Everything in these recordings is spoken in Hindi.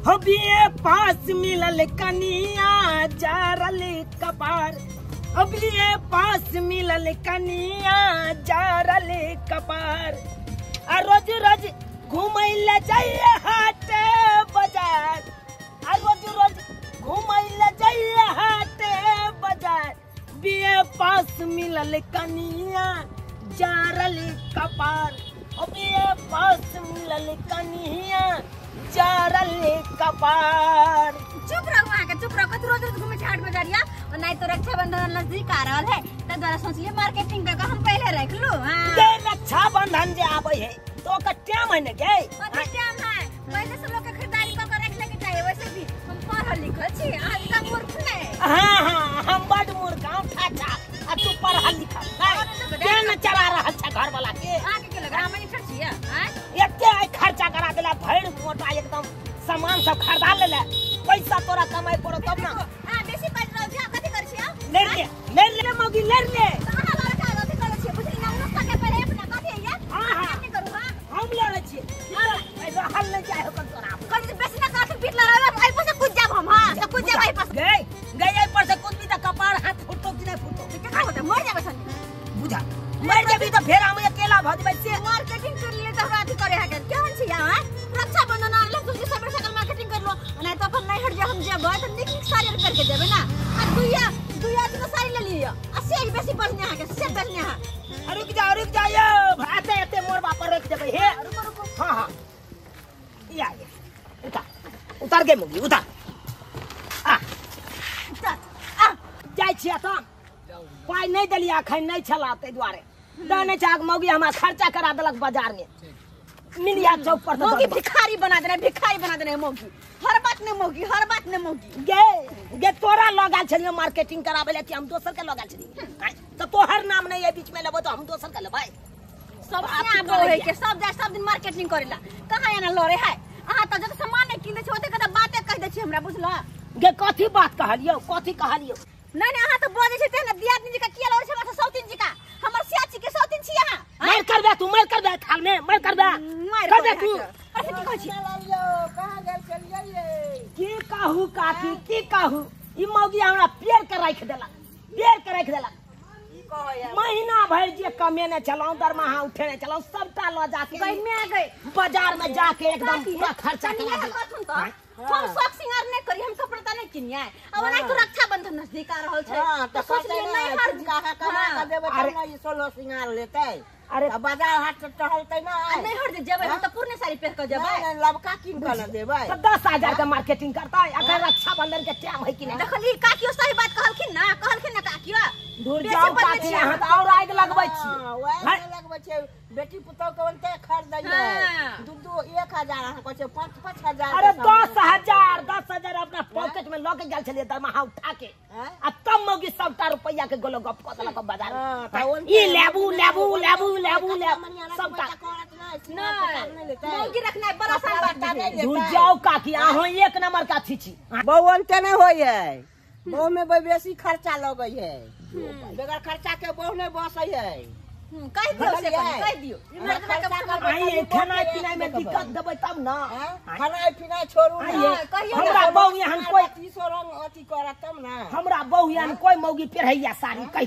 हो बीए पास मिलल कनिया जारल कपार, हो बीए पास मिलल कनिया जारल कपार। आ रोज रोज घुमैले जाइए हाट बाजार, आ रोज रोज घुमैले जाइए हाट बाजार। बीए पास मिलल कनिया जारल कपार, हो बीए पास मिलल कनिया जारल कपार। चुप रहो वहाँ के, चुप रहो। रोज रोज घूमे हाट बाजारिया और नहीं तो रक्षाबंधन नजदीक आ रहा है तो द्वारा सोचलिए मार्केटिंग का हम पहले रख लो। हां रक्षाबंधन जे आवे है तो का टाइम है न गे, टाइम है पहले से लोग के खरीदारी कर रख लेके चाहिए। वैसे भी हम पढ़ल लिखल छी, आज का मूर्ख नहीं। हां हां हम बड़ मूर्ख हम ठाठा आ तू पढ़ल लिखल क्या न चला रहा अच्छा घर वाला के आगे के लगा हम नहीं खर्चिया। हां एते खर्चा करा देला भैर मोटा एकदम सामान सब खरीदा लेला, पैसा तोरा कमाई पड़ो तब ना। हां बेसी पैसा रह जा कथि कर छिया ले ले मौगी ले ले। कहां लड़ का कथि कर छिया बुझली ना उन पके पर अपना कथि है। हां हां कथि करू। हां हम लड़ छिए ऐसा हल नहीं जाए हो तोरा कथि बेसी ना काठ पीट लड़ा आई पर से कूद जाब हम। हां तो कूद जाब आई पर गई आई पर से कूद भी त कपार हाथ फुटो कि नहीं फुटो क्या होता मर जाबे सन बुझा मर जेबी तो फेर हम अकेला भ जेबै से मार्केटिंग कर लिए तो अथी करे है केहन छी। हां रक्षाबंधन आ लग तुझे सब सकल मार्केटिंग कर लो नहीं तो अपन नहीं हट जा हम जेबै तो निक निक साड़ी करके जेबै ना। आ दुइया तो साड़ी ले लियो आ से बेसी बढ़िया है के से बढ़िया है। रुक जा यो भाते एते मोर बापर रख देबै हे। रुको हां हां या उतार के मुगी उतार आ जाय छिया त पाई नहीं देलिया अखन नहीं छला ते द्वारे दाने चाक मौगी हमरा खर्चा करा देलक बाजार में मिलिया चौक पर मौगी भिखारी बना देने मौगी हर बात ने मौगी गे तोरा लगा छलियो मार्केटिंग कराबे ले कि हम दोसर के लगा छली तो तोहर नाम नहीं है बीच में लेबो तो हम दोसर के लेबै। सब आप है के सब दिन मार्केटिंग करेला कहां एना लड़े है। अहां त जत सामान नहीं किने छै ओते कदा बाते कह दे छी हमरा बुझला। गे कथि बात कहलियो नहीं अहां त बोले छै तेना दियादनी जी का किया लड़े छै हमरा सौतीन जी का हमर सियाची के सौतीन छी। अहां मार करबे थाल में मार करबे तू ऐसे की कहै छी कहां गेल चलिए की कहू काकी की कहू ई मौगी हमरा पेड़ के राख देला महीना भर जे कमेने चलाऊं दरमाहा उठेने चलाऊं सबटा ल जाके गई बाजार में जाके एकदम पूरा खर्चा करा देला। हम शौक सिंगार नहीं करी हम कपड़ा त नहीं किनिया अब नहीं तो रक्षाबंधन नजदीक आ रहल छै तो सोच लिए नहीं हर कहा कमा देबे त नहीं सोलो सिंगार लेतै। अरे बाजार हाट से टहलतै ना नहीं हट जेबै हम त पूर्ण साड़ी पहन के जेबै नहीं लबका किन के न देबै तो 10,000 का मार्केटिंग करता है अगर रक्षाबंधन के टाइम है कि नहीं। देखली काकियो सही बात कहलखिन ना काकियो दूर जाओ काकी यहां त और आग लगबै छी वही लगबै छै बेटी पुतौ के ओनते खरीद दै दू 1,000 अहाँ कहै छै 5,000। अरे 10,000 अपना पॉकेट में लके गेल छलिए दरमाहा उठा के आ तब मौगी सबटा रुपया के गोलो गप क देलक बाजार में ई लेबू सबटा मौगी रखना है बड़ा सा बात नहीं। दूर जाओ काकी अहाँ एक नंबर का छी बहुन ते नहीं होय है बहु में बेसी खर्चा लगै है बगैर खर्चा के बहु नहीं बसै है। कह दियो खाना पीना में दिक्कत देबै तब ना खाना पीना छोड़ू हमरा बहु यहाँ कोई 30 रंग अथी करत तब ना हमरा बहु यहाँ कोई मौगी पहिरैया साड़ी कह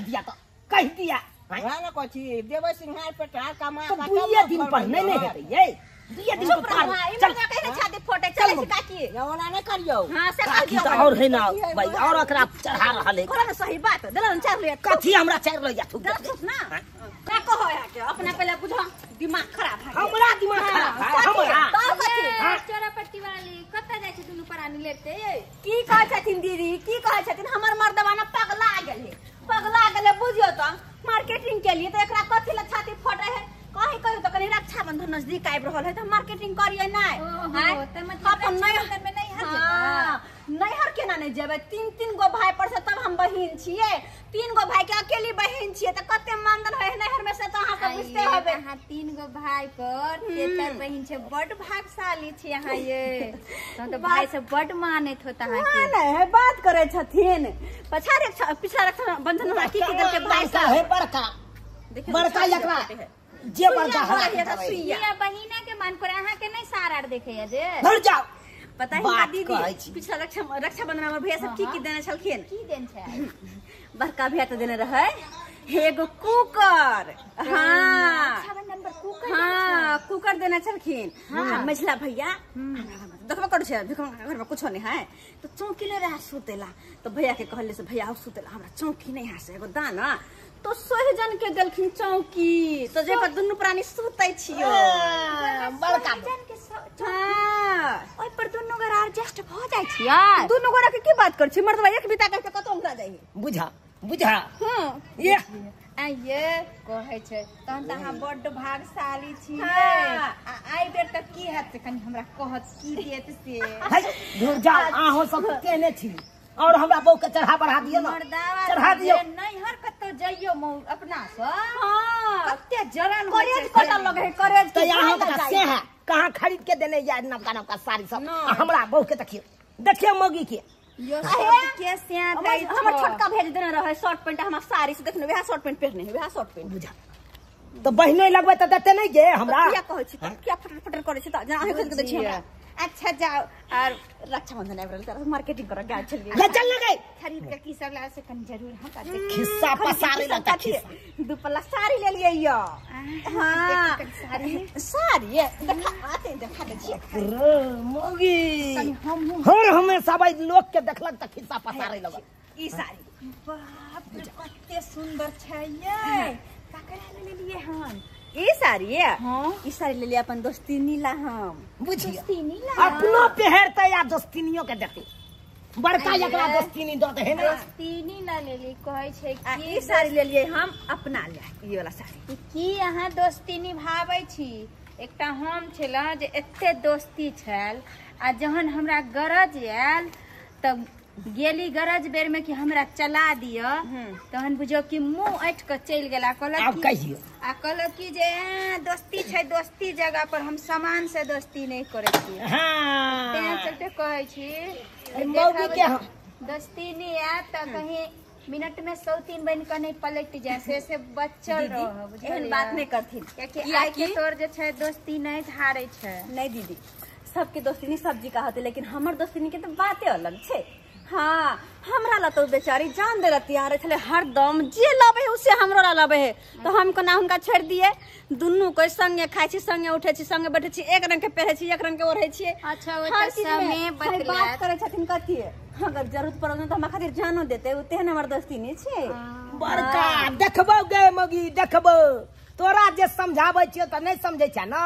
दिया वहां ना कहै छी देबै सिंहार पे टा कमा तो 2 दिन पर नहीं हेतै ये 2 दिन पर चल कहै छाती फोटे चलै छी काकी ओना नहीं करियो। हां से काकी तो और है ना भाई और एकरा चढ़ा रहल है कोना सही बात देलन चार ले कथी हमरा चार ले जा तू ना का कहो है के अपना पहले बुझो दिमाग खराब है हमरा दिमाग खराब है हमरा तो कथी चोरापट्टी वाली कत्ता जाय छै दुनु परानी लेते की कहै छथिन दीदी की कहै छथिन हमर मर्दवाना पगला गेल बुझियो त मार्केटिंग के लिए तो एकरा कथी ल छाती फटे है कहीं कहियो तो कनी रक्षाबंधन नजदीक आबि रहल है तो मार्केटिंग करिए ना त मतलब रक्षाबंधन में नहीं हर नैहर केना नहीं जेबै 3 गो भाई पर से तब हम बहिन छिए 3 गो भाई के अकेली बहिन छिए त कते मानदन है नैहर में से तो अहाँ सब बुझते होबे। अहाँ 3 गो भाई पर तेतर बहिन छै बड़ भागशाली छी अहाँ ये तो भाई से बड़ मानत होता है के नहीं है बात करे छथिन पछारे पिछला रक्षाबंधन में की देल के भाई बड़का है बड़का एकरा जे बड़का है ये बहिना के मान पर अहाँ के नहीं सारा देखे है जे भर जाओ पता बात है दीदी कहै छी। पिछला रक्षाबंधन में भैया सब की देने छलखिन की देन छै बड़का भैया तो देने रहे एगो कुकर हाँ रक्षाबंधन पर कुकर हाँ कुकर देने छलखिन हाँ मझला भैया देखबो करू छै घर में कुछो नहीं है तो चौकी नहीं रहा सुतेला तो भैया के कहले से भैया सुतेला हमरा चौकी नहीं है से एगो दाना तो सोहजन के देलखिन चौकी तो जे पर दुनू प्राणी सुतै छियो बड़का जन के हाँ ओइ पर दुनु गोरा एडजस्ट भ जाय छियै दुनू गोरा के की बात कर छी मर्दवा एक बिता करके कतौ उठा जाई बुझा बुझा हां ये आ ये कहै छै तहन त अहाँ बड्ड भागशाली छियै हाँ। आ आइ बेर त की हैत से कनी हमरा कहत की देत से है दूर जा आहो सब केने छी और हमरा बहू के चढ़ा बढ़ा दियो ना मर्दावा चढ़ा दियो नैहर कतौ जइयो मौ अपना स हां कते जलन करेज कटल लगे करेज तो यहाँ का से है कहाँ खरीद के देने या नवका साड़ी सब हमरा बहू के देखियो मौगी के यो अहे, सब के स्याह दै हमर छोटका भेज देने रहे शॉर्ट पैंट हमरा साड़ी से देखने वह शॉर्ट पैंट पहने वह शॉर्ट पैंट बुझा तो बहिनो लगबे तो देते नहीं गे हमरा क्या कहै छी क्या फटर फटर करे छी त जना अहे खरीद के दै छी हमरा अच्छा जाओ और रक्षाबंधन आबि रहल त मार्केटिंग कर गया चलिए ले चल लगे खरीद के की सब ला से कनी जरूर हम पाते खिस्सा पसारे लगता खिस्सा दुपल्ला साड़ी ले लिए यो हां साड़ी साड़ी देखा आते देखा दे छी रे मौगी कनी हम हर हमेशा भाई लोग के देखलक त खिस्सा पसारे लगे ई साड़ी बाप रे कते सुंदर छै ये ककरा ले लिए हम ई साड़ी है हां ई साड़ी ले लिया अपन दोस्ती नीला हम बुझियो दोस्तीनी ला अपनो पहरते या दोस्तिनियो के देखी बड़का एकरा दोस्तिनी दत है ना दोस्तीनी ला लेली कहै छै आ कि ई साड़ी ले लिए हम अपना ले ई वाला साड़ी की अहाँ दोस्ती निभाबै छी एकटा हम छला जे एते दोस्ती छल आ जहन हमरा गरज आयल तब गेली गरज बेर में कि हमरा चला दियो तहन बुझो कि मुंह ऐठ के चल गेला आब कहलक कहियो आ कहलक कि जे दोस्ती छै दोस्ती जगह पर हम सामान से दोस्ती नहीं करे छी हां तें चलते कहै छी मौगी के हम दोस्ती नहीं है तो कहीं मिनट में 103 बन के नहीं पलट जाए से बच्चल रह एहन बात नहीं करथिन कि आइ के तोर जे छै दोस्ती नहीं धारे छै नहीं दीदी सबके दोस्ती सब्जी का होते लेकिन हमर दोस्ती के तो बातें अलग छे हाँ हमरा ला तो बेचारी जान दे रहती आ रहे हरदम जे लबे है उसे हमरो ला लबे है तो हम कोना हुनका छोड़ दिए दुनू कोई संगे खाई छी संगे उठे छी संगे बैठे छी एक रंग के पहरे छी एक रंग के ओढ़े छी अच्छा वो हर तो चीज समय में सही बतला बात करे छथिन कथी अगर जरूरत पड़ो तो हमरा खातिर जानो देते उते हमर दोस्ती नहीं छे बड़का देखबो गे मौगी देखबो तोरा जे समझाबै छियो त नहीं समझै छ ना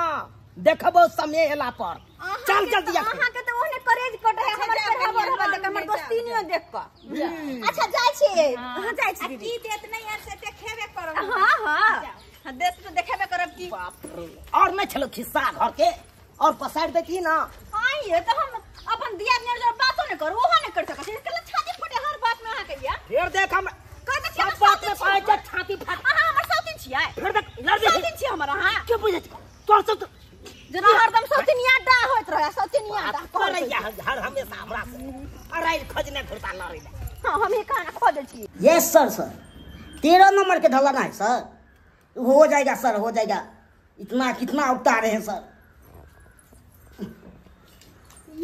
देखबो समय एला पर चल जल्दी आ अहाँ के तो ओहने करेज कट है हमर पर हमर देख हमर दोस्ती नहीं देख क अच्छा जाय छी हां जाय छी दीदी की देत नहीं यार से देखेबे करो हां हां देश तो देखेबे करब की बाप रे और नहीं चलो खिस्सा घर के और पसार देती ना आइए तो हम अपन दिया ने बातो नहीं कर ओहो नहीं कर सके कल छाती फटे हर बात में आ के या फिर देख हम कहते छी सब बात में पाए छ छाती फट हां हमर साथी छियै फिर देख लड़ दे साथी छी हमर हां के बुझे तोर सब जना हरदम सौतिनिया डा होत रहे सौतिनिया डा करे या हर हमेशा हमरा से अरे खोजने घुरता लड़ी हां हम ही खाना खोजे छी यस सर 13 नंबर के ढलाना है सर हो जाएगा सर हो जाएगा इतना कितना उगता रहे हैं सर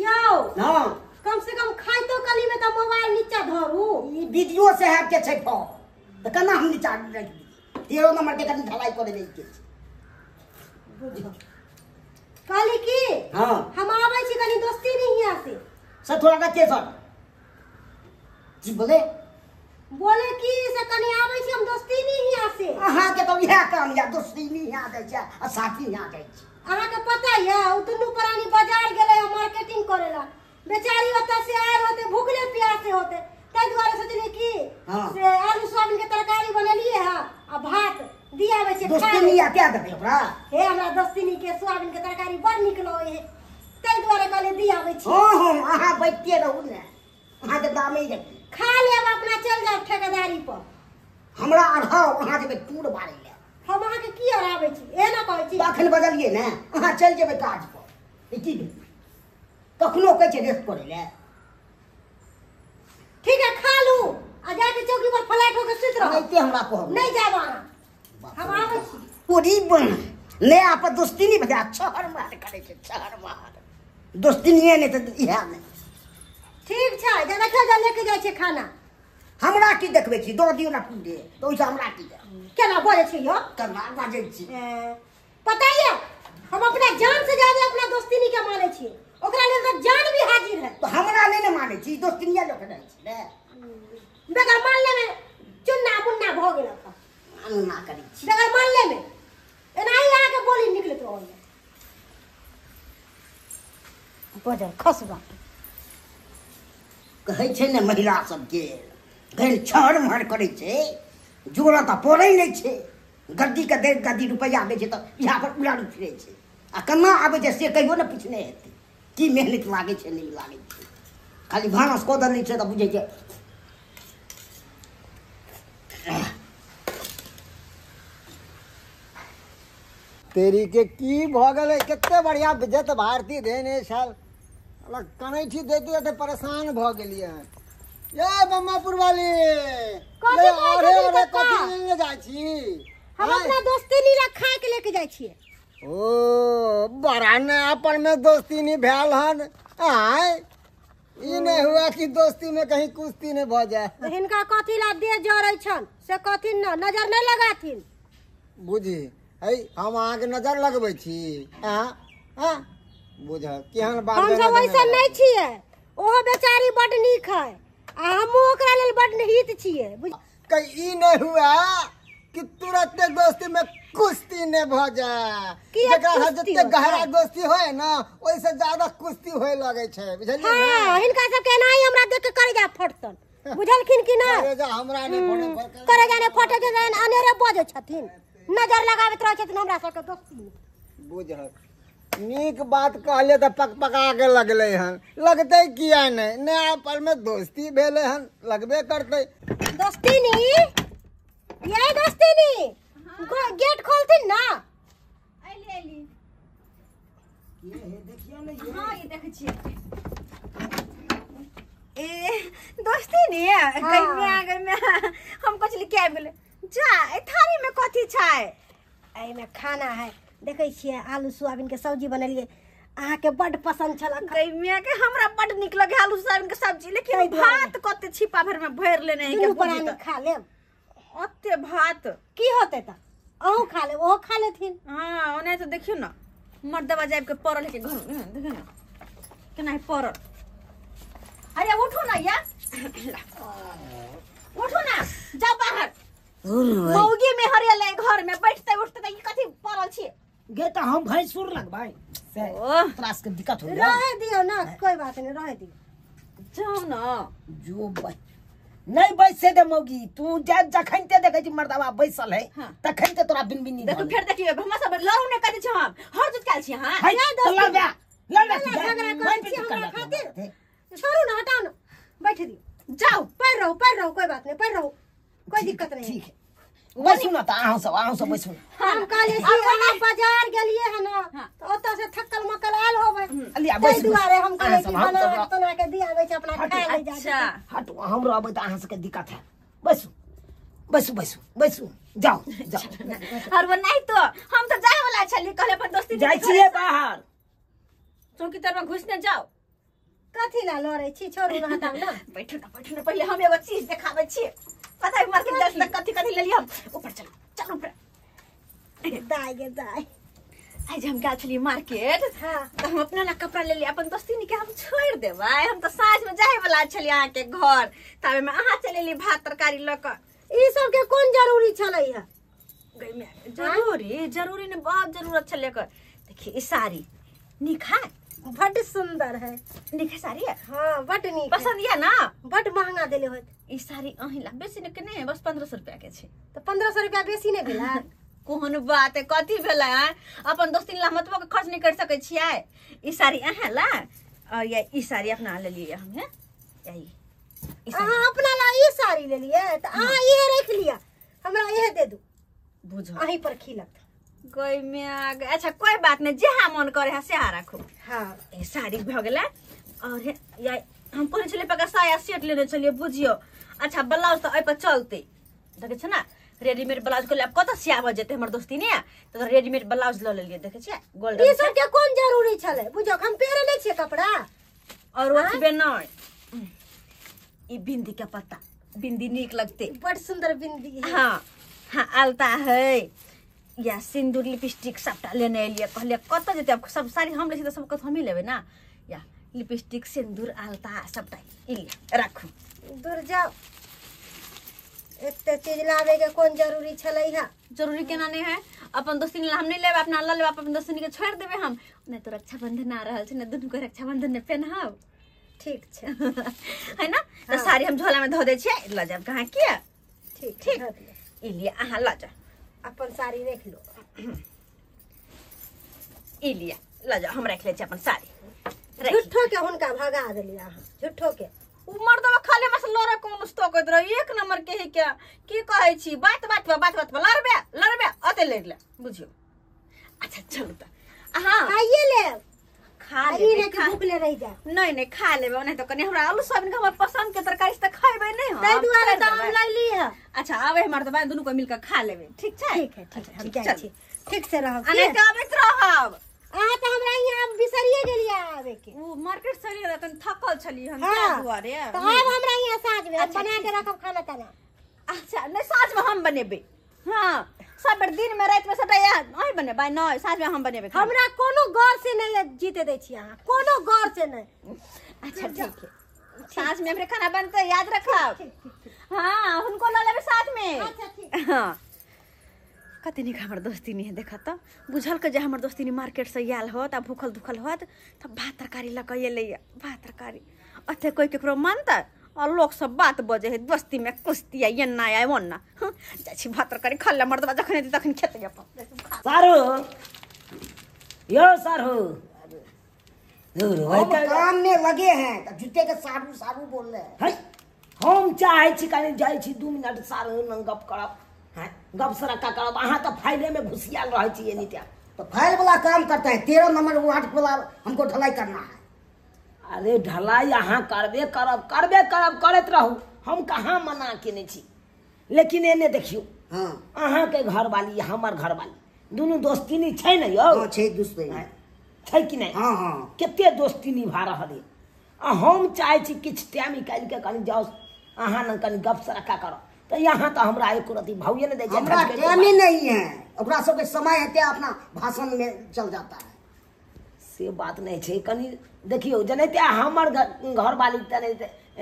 यो हाँ कम से कम खाई तो कली में तो मोबाइल नीचा धरू ई वीडियो से है के छै फो तो कना हम नीचा रख दी 13 नंबर के कनी ढलाई करे नहीं के बुझो काली की हाँ हम आबै छी कनी दोस्ती नहीं हिया से सर थोड़ा रखिए सर जी बोले बोले की से कनी आबै छी हम दोस्ती नहीं हिया से अहाँ के तो यह काम या दोस्ती नहीं यहाँ जाय छै आ साथी यहाँ जाय छै अहाँ के पता है उ दुनू प्राणी बाजार गेले मार्केटिंग करेला बेचारी ओता से आए होते भूखले प्यासे होते तै द्वारा सोचले की हाँ। से आलू सोयाबीन के तरकारी बनलिए है आ भात दिया बे से दोस्ती नहीं या क्या देबे ओकरा हे हमरा दोस्ती के सोयाबीन के तरकारी बड़ निक लगे है तै द्वारा कहले दिया बे छी हां हां अहाँ बैठते रहू ने अहाँ के दामे ही रखी खा लेब अपना चल जाओ ठेकेदारी पर हमरा अढ़ाओ अहाँ जेबै टूर बारे ले हम अहाँ के की हराबै छी ए ना कहै छी अखन बदलिए ने अहाँ चल जेबै काज पर की कखनो कहै छै रेस्ट करे ले ठीक है खा लू आ जाके चौकी पर फ्लैट होके सुत रहो कहते हमरा कहब नहीं जाब अहाँ हम आबै छी पूरी बन नया पर दोस्ती नहीं बजा छहर मार करे छै छहर मार दोस्ती नहीं ने त इहा नहीं ठीक छै जे देखियो जे लेके जाइ छै खाना हमरा की देखबै छी दो दियो ना पूरे तो ओइसे हमरा की केना बोले छी यो केना बाजै छी पता है हम अपना जान से ज्यादा अपना दोस्ती नहीं के माने छी ओकरा लेल तो जान भी हाजिर है तो हमरा नहीं ने माने छी दोस्ती नहीं लोक नहीं छी ने बेगर मानले में चुन्ना मुन्ना भ गेल अन्ना करी छी बेगर मानले में एनाही यहाँ के बोली निकलत रहल बजर खसबा कहै छै ने महिला सबके गैल छड़ मार करै छै जोड़ा त पड़ै नहीं छै गद्दी के दे गद्दी रुपया दै छै त यहाँ पर उलाड़ फिरे छै आ केना आबै छै से कहियो ने पूछने हेतै की मेहनत लागे छै नहीं लागे छै खाली भानस कोदर नहीं छै त बुझै छै तेरी के की भ गेलै कते बढ़िया विजत भारती देने छल अलग कनैठी देते देते परेशान भ गेलिए ये बम्मापुर वाली कथी ले कहै अरे छथिन अरे कक्का? कथी लेने जाइ छी हम अपना दोस्ती नहीं रखा के लेके जाइ छिए ओ बड़ा नयापन में दोस्ती नहीं भेल हन आय ई नहीं हुआ कि दोस्ती में कहीं कुश्ती नहीं भ जाए हिनका कथी ला दे जरै छन से कथी न नजर नहीं लगाथिन बुझी है हम अहाँ के नजर लगबै छी हां हां बुझ केहन बात हम सब वैसा नहीं छिए ओहो बेचारी बड नीक है आ हमहू ओकरा लेल बड हित छिए कहीं ई नहीं हुआ कि तुरंत दोस्ती में कुश्ती ने भ जाए किया जेकरा साथ कुश्ती जते होता गहरा है? दोस्ती होए ना ओइसे ज्यादा कुश्ती होए लगे छै बुझलिए हां ना हिनका सब के एनाही हमरा देख के करे जा फटतन बुझलखिन कि ना अरे जा हमरा नहीं फोड़े करे जाने फटे जे अनेरे बजे छथिन नजर लगावत रह छथिन हमरा सब के दोस्ती में बुझ नीक बात कहले तो पकपका के लगले हन लगते किया नहीं नया पर में दोस्ती भेले हन लगबे करते दोस्ती नहीं यही दोस्ती नहीं गेट खोलथिन ना आइली आइली हाँ ये देखे छिए ए दोस्ती नहीं है कहीं में अगर मैं हम कुछ लेके आबि गेले जा ए थाली में कथी छै एहि में खाना है देखे छिए आलू सोयाबीन के सब्जी बनलिए अहाँ के बड पसंद छला कहीं में के हमरा बड निक लगे आलू सोयाबीन के सब्जी लेकिन ताहि दुआरे। भात कते छिपा भर में भर लेने है के दुनू बुझी प्राणी त खा लेब ओते भात की होते त अहू खा ले ओहो खा लेथिन हाँ ओने तो देखियो ना मर्दवा जाब के पड़ल है के घर में देखियो ना केना है पड़ल अरे उठो ना या उठो ना जाओ बाहर मौगी में हरियल घर में बैठते उठते त ई कथी पड़ल छी गे त हम भैंसुर लगबै से ओह त्रास के दिक्कत हो रहे दियो ना कोई बात नहीं रहे दियो जाओ ना जो नहीं बैसे दे मौगी तू जखन ते देखे छी मर्दवा बैसल है हाँ। तखन ते तोरा बिन बिन देखो फिर देखियो हम सब लड़ू ने कहे छी हम हर जुट काल छी हां झगड़ा करे छी हमरा खातिर छोड़ू ना हटाओ ना बैठ दियो जाओ पर रहो कोई बात नहीं पर रहो कोई दिक्कत नहीं ठीक है बैसू ना त अहाँ सब बैसू हम कहले छी अहाँ बाजार गेलिए है ना तो ओतऽ से थक्कल मक्कल आल होबै अलिया ताहि बैसू दुआरे हम कहले कि अहाँ सब- बना के तना के दियाबै छै अपना खाय ले जा अच्छा हटू हम रहबै त अहाँ सबके दिक्कत है बैसू बैसू बैसू बैसू जाओ जाओ और वो नहीं तो हम तो जाए वाला छली कहले पर दोस्ती जाइ छिए बाहर चौकी तर में घुसने जाओ कथी ला लड़ै छी छोड़ू ना हटाओ ना बैठो ना पहले हम एगो चीज देखाबै छी पता है मार्केट जाए तक कथी कथी ले लियो हम ऊपर चलो चलो ऊपर दाई गे दाई आज हम गए छली मार्केट हाँ तो हम अपना ला कपड़ा ले लिया अपन दोस्ती के हम छोड़ देबै हम तो साँझ में जाए वाला छली अहाँ के घर तबे में अहाँ चले ली भात तरकारी ल क ई सब के कोन जरूरी छलै है गई में जरूरी ने बहुत जरूरत छले कर देखिए ई साड़ी निक है बड सुंदर है निक है साड़ी है हाँ बड नीक है। पसंद या ना बड महंगा देले होत ई साड़ी अहीं ला बेसी ने के नहीं बस 1500 रुपया के छै तो 1500 रुपया बेसी नहीं भेला कोहन बात है कथी भेलै है अपन दोस्ती ला मतबो के खर्च नहीं कर सकै छियै ई साड़ी अहाँ ला और या ई साड़ी अपना ले लिए हम है यही अहाँ अपना ला ई साड़ी ले लिए तो अहाँ ये रख लिया हमरा ये दे दू बुझो अहीं पर खिलत कोई में अच्छा कोई बात नहीं जेहा मन करे है सेहा राखो हाँ ए साड़ी भ गेलै और या हम कहने छलिए पका साया सेट लेने छलिए बुझियो अच्छा ब्लाउज तो ए पर चलते देखे छ ना रेडीमेड ब्लाउज के लिए कत सियाब जेते हमर दोस्ती ने तो रेडीमेड ब्लाउज ल लेलिए देखे छियै गोल्डन ई सब के कोन जरूरी छले बुझो हम पेरे ले छिए कपड़ा और ओतबे नहीं ई बिंदी के पत्ता बिंदी नीक लगते बड़ सुंदर बिंदी है हाँ हाँ आलता है या सिंदूर लिपस्टिक सबटा लेने एलिए कहलिए कत जेते अब सब सारी हम ले छी तो सब कत हम ही लेबे ना या लिपस्टिक सिंदूर आलता सबटा इलिए राखू दूर जाओ एते चीज लावे के कोन जरूरी छले है जरूरी केना नहीं है अपन दोस्ती हम नहीं लेबे अपना ल लेबे अपन दोस्ती के छोड़ देबे हम नहीं तो रक्षाबंधन आ रहल छै ने दुनू के रक्षाबंधन में पहनाब ठीक छे है ना तो साड़ी हम झोला में धो दे छियै ल जाब कहां किया ठीक ठीक इलिए अहाँ ल जा अपन साड़ी देख लो इलिए ल जा हम रख ले छी अपन साड़ी झूठो के हुनका भगा देलिए अहाँ झूठो के उ मर्दवा खाली मस लोरा कोन उस्तो कहत रह एक नंबर के है क्या की कहै छी बात पे लड़बे अते लेग ले बुझियो अच्छा चलू त हां आइए ले खा आई ले ने भूख ले रह जा नहीं खा लेबे नहीं तो कनी हमरा आलू सोयाबीन के हमर पसंद के तरकारी से खाइबे नहीं हम ताई दुआरे तो हम लै ली है अच्छा आवे हमर दबा दुनू को मिलकर खा लेबे ठीक छै ठीक है हम जाय छी ठीक से रहब अने काबत रहब अहाँ तो हमरा यहाँ बिसरिए गेलिए आवे के उ मार्केट से ले तन थकल छली हम हाँ, क्या दुआरे तो अब हमरा यहाँ साँझ में अच्छा, बना के रखब खाना ताना अच्छा नहीं साँझ में हम बनेबे हाँ सब दिन में रात में सबटा नहीं बनेबे नहीं साँझ में हम बनेबे हमरा कोनो गौर से नहीं जीते दै छी अहाँ कोनो गौर से नहीं अच्छा ठीक है साँझ में हमरे खाना बनते याद रखब हाँ उनको ला लेबे साथ में अच्छा ठीक हाँ कते निक हमर दोस्ती नहीं है देखा तो बुझल के जे हमर दोस्ती नहीं मार्केट से आयल होत आ भूखल दुखल होत तब भात तरकारी ल के ले भात तरकारी अथे कोई केकरो मानता और लोग सब बात बजे है दोस्ती में कुश्ती है ये ना है वो ना जाछि भात तरकारी खा ले मर्दवा जखन तखन खेते अपन सारू यो सारू दूर भाई हम काम में लगे हैं तो जूते के सारू सारू बोल रहे हैं है हम चाहे छी कनी जाय छी 2 मिनट सारू न गप करब हैं गप सरक्का करब अहाँ तो फाइले में घुसियाल रहै छी एनी टाइम तो फाइल वाला काम करता है 13 नंबर वार्ड वाला हमको ढलाई करना है अरे ढलाई अहाँ करबे करब करत रहू हम कहाँ मना केने छी लेकिन एने देखियो हाँ अहाँ के घर वाली हमर घर वाली दुनू दोस्ती नहीं छै न यौ हाँ छे दूसरे हैं? छै कि नहीं हाँ हाँ केते दोस्ती निभा रहल है आ हम चाहे छी किछ टाइम निकाल के कनी जाओ अहाँ न कनी गप सरक्का करब तो यहाँ तो हमरा एक रति भाउये ने दे छै हमरा टाइम ही नहीं है ओकरा सबके समय हेते अपना भाषण में चल जाता है से बात नहीं छै कनी देखियो जनेते हमर घर वाली तने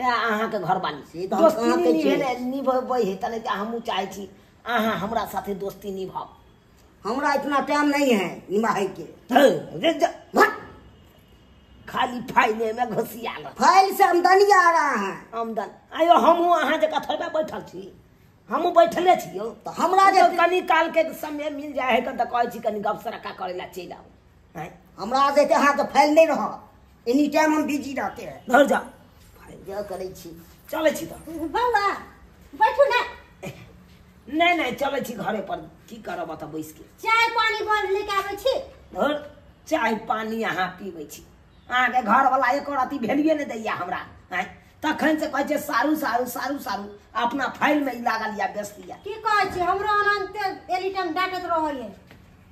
अहाँ के घर वाली से तो दोस्ती अहाँ के निभे निभबै है तने हमहू चाहे छी अहाँ हमरा साथे दोस्ती निभाओ हमरा इतना टाइम नहीं है निभाई के रे खाली फाइले में घुसियाल फाइल से आमदनी आ रहा है आमदन आयो हमहू अहाँ जका थोड़ा बैठल छी हमहू बैठले छी यौ तो हमरा जो जे कनी काल के समय मिल जाए है तो कहै छी कनी गप सरक्का करे ला चल आओ हैं हमरा देते हाथ तो फाइल नहीं रहा एनी टाइम हम बिजी रहते हैं घर जा फाइल जा करे छी चले छी तो बौआ बैठू ना नहीं चले छी घरे पर की करब त बैस के चाय पानी बन लेके आबै छी धर चाय पानी अहाँ पीबै छी अहाँ के घर वाला एक रति भेलिए नहीं दैया हमरा हैं तखन से कहै छै सारू सारू सारू सारू अपना फाइल में ही लागल या व्यस्त या की कहै छी हमरो अनंत एनी टाइम डांटत रहै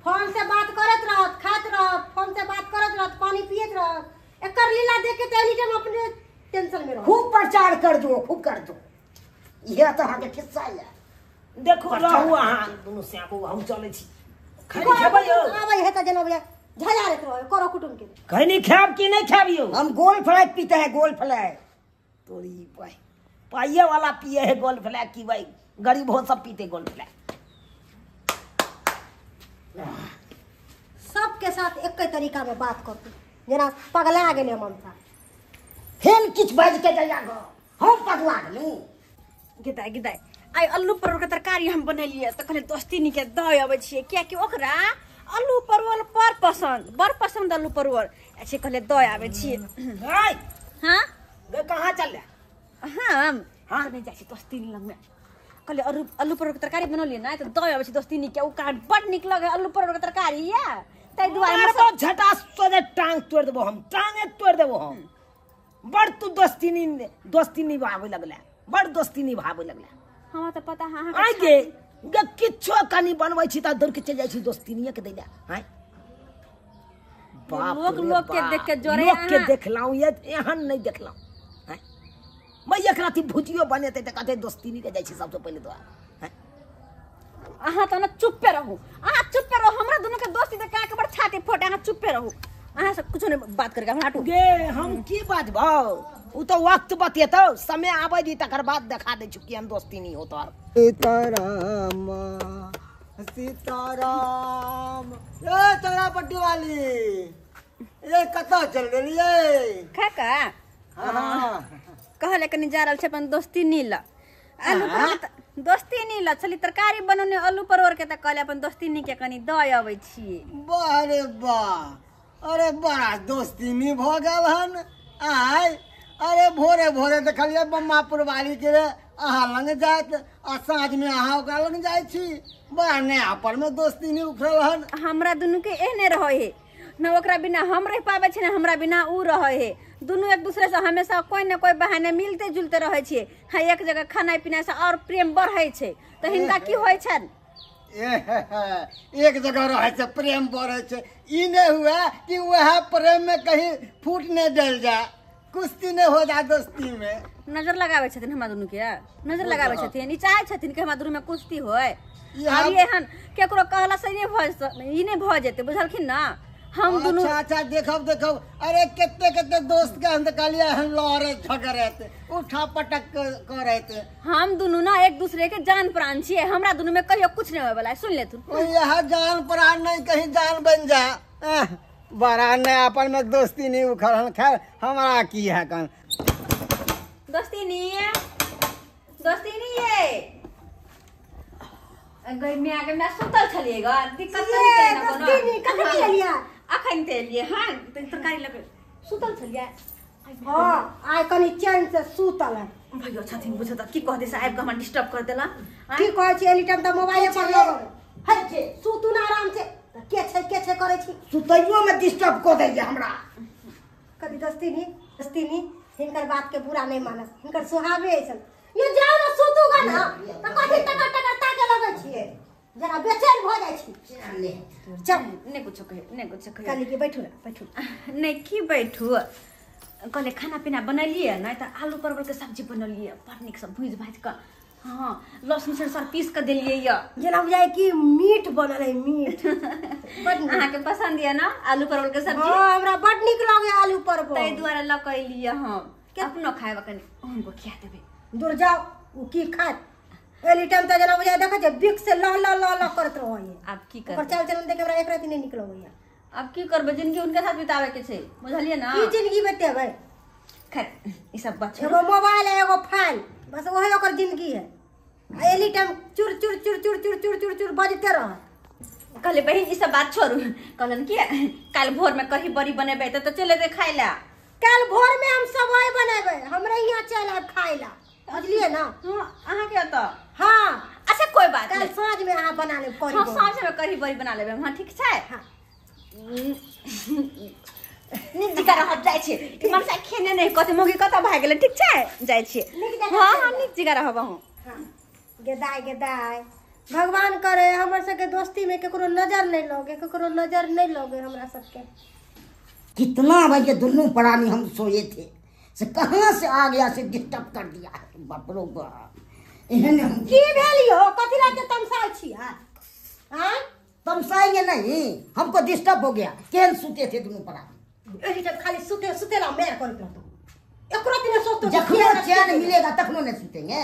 फोन से बात करत रहत खात रहत फोन से बात करत रहत पानी पियत रहत एकर लीला देख के एनी टाइम अपने टेंशन में रहो खूब प्रचार कर दो खूब कर दो यह तो अहाँ के किस्सा है देखो रहू अहाँ दुनू श्यामू हम चले छी खनी खेबै यौ आबै है त जना बजा झजारत रहो करो कुटुम के खनी खाब कि नहीं खाब यौ हम गोल फ्लाई पीते हैं गोल फ्लाई तोरी पाइये वाला पिए है गोल फ्लैग की भाई गरीब हो सब पीते गोल फ्लैग सबके साथ एक तरीका में बात करते जना पगला गेले ममता फेन किछ बाज के जाया गो हम पगला गेलू गिदाई आई आलू परवल के तरकारी हम बनेलिए तो कहले दोस्ती नी के दय अबै छिए किया कि ओकरा आलू परवल बड़ पसंद आलू परवल ऐसे कहले दय आबै छिए हाय हां गे कहां चल हम हां नहीं जाई छी दोस्ती नी लग में कहले आलू परवल के तरकारी बनलिए ना तो दय आबै छी दोस्ती नी के उ काट बड़ निक लगे आलू परवल के तरकारी या तै दुआरे तो झटास तो दे टांग तोड़ देबो हम टांगे तोड़ देबो हम बड़ तू दोस्ती निभावे लगला बड़ दोस्ती निभावे लगला हमरा तो पता हां आगे गे किछो कनी बनबै छी त दूर के चल जाइ छी दोस्तीनिए के दैला हैं बाप लोग के देख के जोरे लोग के देखलाऊ ये एहन नहीं देखलाऊ हैं मैं एक राती भुजियो बनेते त कहते दोस्तीनी के जाइ छी सबसे पहले तो हैं अहाँ तो ना चुप्पे रहू अहाँ चुप्पे रहू हमरा दोनों के दोस्ती देख के बड़ छाती फोटे अहाँ चुप्पे रहू अहाँ से कुछ नहीं बात करके हमरा हटू गे हम की बात भाव उ तो वक्त बतेतो समय आबै दी तकर बाद देखा दे चुकी हम दोस्ती नहीं हो तोर सीताराम सीताराम ए तोरा पट्टी वाली ये कता चल गेली ये काका हां कहले कनी जा रहल छै अपन दोस्ती नील आलू पर दोस्ती नील चली तरकारी बनौने आलू परोर के त कहले अपन दोस्ती नी के कनी दय आबै छी बारे वाह अरे बड़ा दोस्ती नी भ गेल हन आय अरे भोरे भोरे देखलिए बम्मापुर वाली के अहाँ लंग जात आ साँझ में अहाँ ओकरा लंग जाय छी बड़ा नया पर में दोस्ती नी उखड़ल हन हमरा दुनू के एहने रहे है न ओकरा बिना हम रह पावे छै न हमरा बिना उ रहे है दुनू एक दूसरे से हमेशा कोई न कोई बहाने मिलते जुलते रहे छिए हाँ एक जगह खाना पीना से और प्रेम बढ़े छै तो हिनका की होय छन एक जगह रहे छै प्रेम बढ़े छै ई नहीं हुआ कि वह प्रेम में कहीं फूट न जल जाए कुश्ती नहीं हो जाए दोस्ती में नजर लगावे छथिन हमरा दुनू के नजर लगावे छथिन ई चाहे छथिन कि हमरा दुनू में कुश्ती होय यहाँ- अब एहन केकरो कहला से ई नहीं भ जेते बुझलखिन ना हम दुनू अच्छा अच्छा देखब देखब अरे कितने कितने दोस्त के हम कहलिए हम लड़े झगड़े थे उठा पटक करे थे हम दुनू ना एक दूसरे के जान प्राण छिए हमरा दुनू में कहियो कुछ नहीं होय वाला सुन ले तू यह जान प्राण नहीं कहीं जान बन जा बड़ा नयापन में दोस्ती नहीं उखड़ खैर हमारा की है कन दोस्ती नहीं है गई मैं आगे मैं सुतल छलिएगा दिक्कत ये नहीं है ना दोस्ती नहीं कखनी लेलिया अखन ते लिए हां तरकारी लगे सुतल छलिए हां आइ कनी चैन से सुतल है भइयो छथिन बुझत की कह दे साहब के हम डिस्टर्ब कर देला की कहै छी एनी टाइम त मोबाइल पर लगल है छे सुतू ना आराम से के छे करे छी सुतैयो में डिस्टर्ब कर दे हमरा कभी दोस्ती नहीं हिनकर बात के बुरा नहीं मानस हिनकर स्वभाव ऐसन ये जाओ ना सुतूगा ना त कथि टका टका ताके लगै छिए जरा बेचैन भ जाय छी चल ने कुछ कहे कली के बैठू ना नहीं की बैठू कहले खाना पीना बनलिए ना त आलू परवल के सब्जी बनलिए बड़ निक सब भूज भाज के हाँ लहसुन सरसर पीस के दिलिए या जना बुझाय कि मीठ बनल है मीठ बड अहाँ के पसंद है ना आलू परवल के सब्जी हां हमरा बड निक लागे आलू परवल तै द्वारा लकैलिए हम अपनो खाएबा कनी हमको खिया देबे दूर जाओ उ की खात एली टाइम त जना बुझाय देख जे बिक से ल ल ल ल करत रहय अब की ओकर करब चाल चलन देख हमरा एक रात नहीं निकलो होया अब की करबे जिंदगी उनके साथ बितावे के छै बुझलिए ना की जिंदगी बतेबै खैर ई सब बात एगो मोबाइल है एगो फाइल बस वही ओकर जिंदगी है एली टाइम चुर चुर चुर चुर चुर चुर चुर चुर बजते रह कहले बहन ई सब बात छोड़ू कहलन कि काल भोर में कढ़ी बड़ी बनेबे तो चले रे खाइ ला कल भोर में हम सब वही बनेबै हमरे यहाँ चल आब खाइ ला बुझलिए ना हां अहाँ के त हाँ अच्छा कोई बात कल नहीं साँझ में अहाँ बना लेब करी हां साँझ में कढ़ी बड़ी बना लेबे हां ठीक छै हाँ। निक जगह रह जाय छै कि मन से खेने नहीं कते मोगी कत भाग गेले ठीक छै जाय छी नीक जगह हां छै। हां निक जगह रहब हूं हाँ गेदाय भगवान करे हमर सबके दोस्ती में केकरो नजर नहीं लगे हमरा सबके कितना बजे दोनों प्राणी हम सोए थे से कहाँ से आ गया से डिस्टर्ब कर दिया बाप रो बाप एहन हम की भेलियो कथि ला के तमसाई छी हां तमसाएंगे नहीं हमको डिस्टर्ब हो गया केन सुते थे दोनों प्राणी एही जब खाली सुतेला मेर करत रहतो एकरो दिन सोचतो जखनो चैन मिलेगा तखनो नहीं सुतेंगे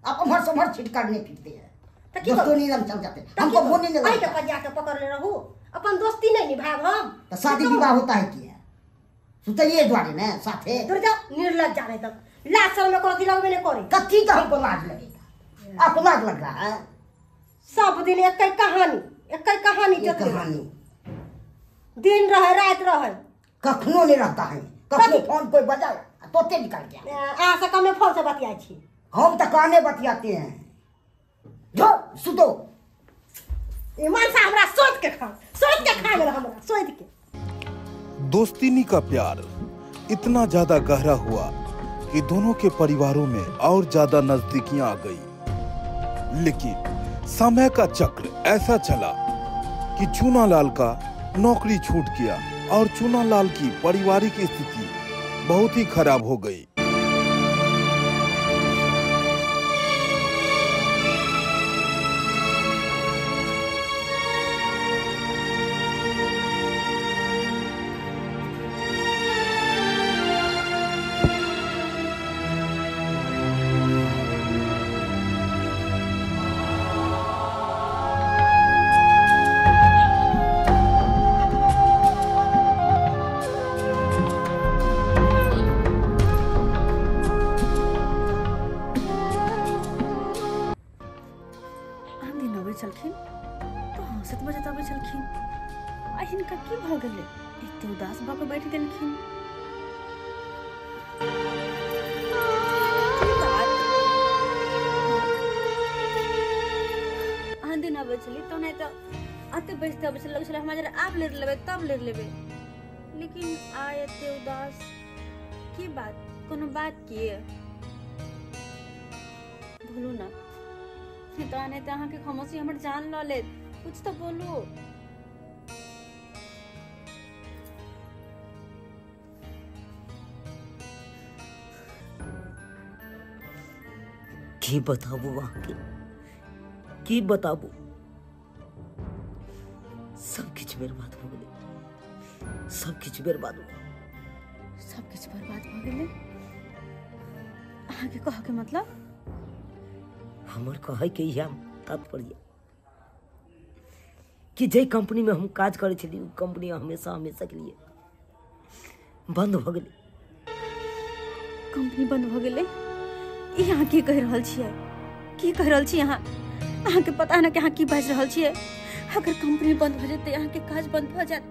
आप अमर समर छिट करने फिरते हैं तो की दोस्तों नहीं चल जाते हमको बोलने नहीं भाई के लगता पजिया के पकड़ ले रहू अपन दोस्ती नहीं निभाब हम तो शादी विवाह होता है क्या सुतइए द्वारे ना साथे दूर जाओ निर्लज जाने तक लाज शर्म में करती लगबे नहीं करे कथी का हमको लाज लगेगा आपको लाज लग रहा है सब दिन एक कहानी ये चलती कहानी दिन रहे रात रहे कखनो नहीं रहता है कखनो फोन कोई बजाया तोते निकल गया आ से कम फोन से बतियाई छी हम तो काने बतियाते हैं जो सुतो ईमान से हमरा सोच के खा गेल हमरा सोच के दोस्तीनी का प्यार इतना ज्यादा गहरा हुआ कि दोनों के परिवारों में और ज्यादा नजदीकियां आ गई। लेकिन समय का चक्र ऐसा चला कि चूनालाल का नौकरी छूट गया और चूनालाल की पारिवारिक स्थिति बहुत ही खराब हो गई। चलखिन तो हंसत बजत आबे चलखिन आ हिनका की भ गेलै एते उदास भ के बैठ गेलखिन। आन दिन आबे चली तो नहीं तो आते बैठते आबे चल लगे हमरा जरा आप ले लेबे तब ले लेबे, लेकिन आय एते उदास की बात कोनो बात की है बोलू ना तो आने तो अहाँ के खामोशी हमर जान ल ले कुछ तो बोलू। की बताबू आके की बताबू सब किछ बर्बाद हो गेलै, सब किछ बर्बाद हो सब किछ बर्बाद हो गेलै। अहाँ के कह के मतलब हमर कहे के यह तात्पर्य कि जे कंपनी में हम काज करे छली उ कंपनी हमेशा हमेशा के लिए बंद हो गेलै। कंपनी बंद हो गेलै यहाँ की कह रहल छियै, की कह रहल छी यहाँ? अहाँ के पता है ना कि अहाँ की बाज रहल छियै? अगर कंपनी बंद हो जेतै अहाँ के काज बंद हो जात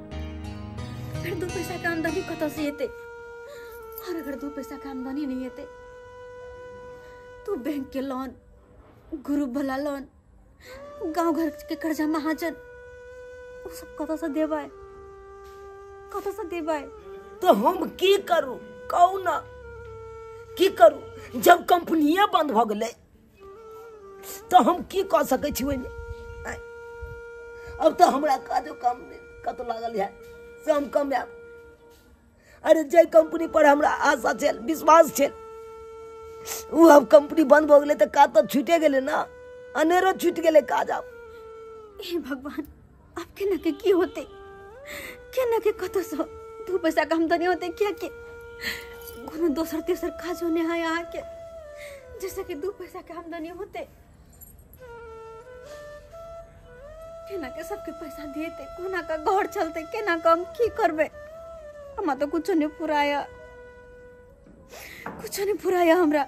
फिर 2 पैसा के आमदनी कतऽ से एतै? और अगर 2 पैसा के आमदनी नहीं एतै तो बैंक के लोन, ग्रुप वाला लोन, गांव घर के कर्जा महाजन वो सब कतऽ से देबै, कतऽ से देबै? तो हम की करू कहू ना, की करू? जब कंपनीये बंद हो गेलै तो हम की कह सकै छी ओइमे? अब तो हमरा काजो काम कतौ लागल है से हम कमाएब। अरे जे कंपनी पर हमरा आशा छल, विश्वास छल, वो अब कंपनी बंद हो गेलै तो काज तो छूटे गेलै ना, अनेरो छूट गेलै काज। अब हे भगवान अब केना के की होते, केना के कतऽ से 2 पैसा का आमदनी होते? क्या के कोनो दोसर तेसर काज होने है यहाँ के जैसे कि 2 पैसा के आमदनी होते? केना के सबके पैसा देते, कोना का घर चलते, केना का हम की करबे? हमरा तो कुछ नहीं पुराया, कुछ नहीं पुराया हमरा।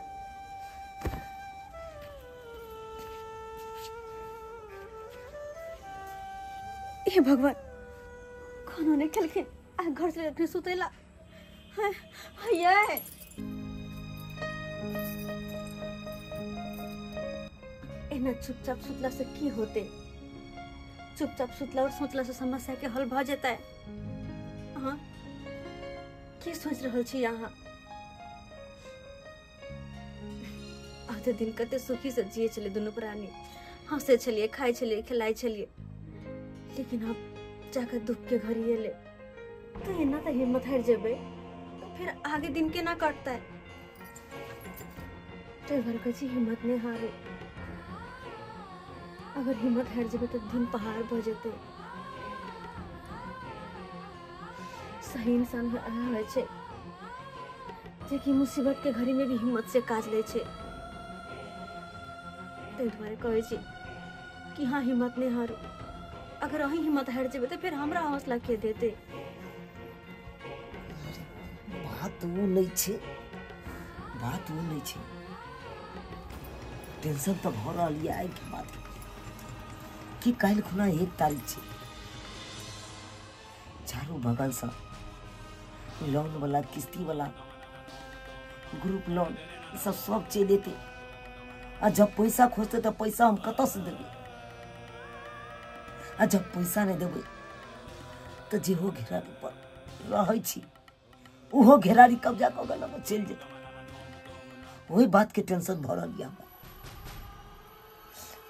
हे भगवान कोनो नहीं चलखिन आ घर से अपने सुतेला ये एना चुपचाप सुतला से की होते? चुपचाप सुतला और सोचला से समस्या के हल भ जाता है। हाँ की सोच रहल छी यहाँ? आधे दिन कते सुखी से जिए चले दुनू प्राणी, हंसे छलिए, खाए छलिए, खिलाए छलिए, लेकिन अब जाकर दुख के घर ये ले तो एना तो हिम्मत हार जेबे तो फिर आगे दिन केना कटता है? ड्राइवर कची हिम्मत नहीं हारे, अगर हिम्मत हार जेबे तो दिन पहाड़ भ जेते। सही इंसान है छे जे कि मुसीबत के घड़ी में भी हिम्मत से काज ले छे। ते द्वारे कहे छी कि हाँ हिम्मत नहीं हारो, अगर अही हिम्मत हार जेबे तो फिर हमरा हौसला के देते। बात वो नहीं छे, बात वो नहीं छे, टेंशन तो भ रहल है आइ के बात कि काल खुना 1 तारीख छे, चारों बगल से लोन वाला, किस्ती वाला, ग्रुप लोन सब चल देते। आ जब पैसा खोजते तो पैसा हम कतऽ से देबे? आ जब पैसा नहीं देबे तो जेहो घेरारी पर रहै छी उहो घेरारी कब्जा कऽ के लऽ चल जेतै। वही बात के टेंशन भ रहल है।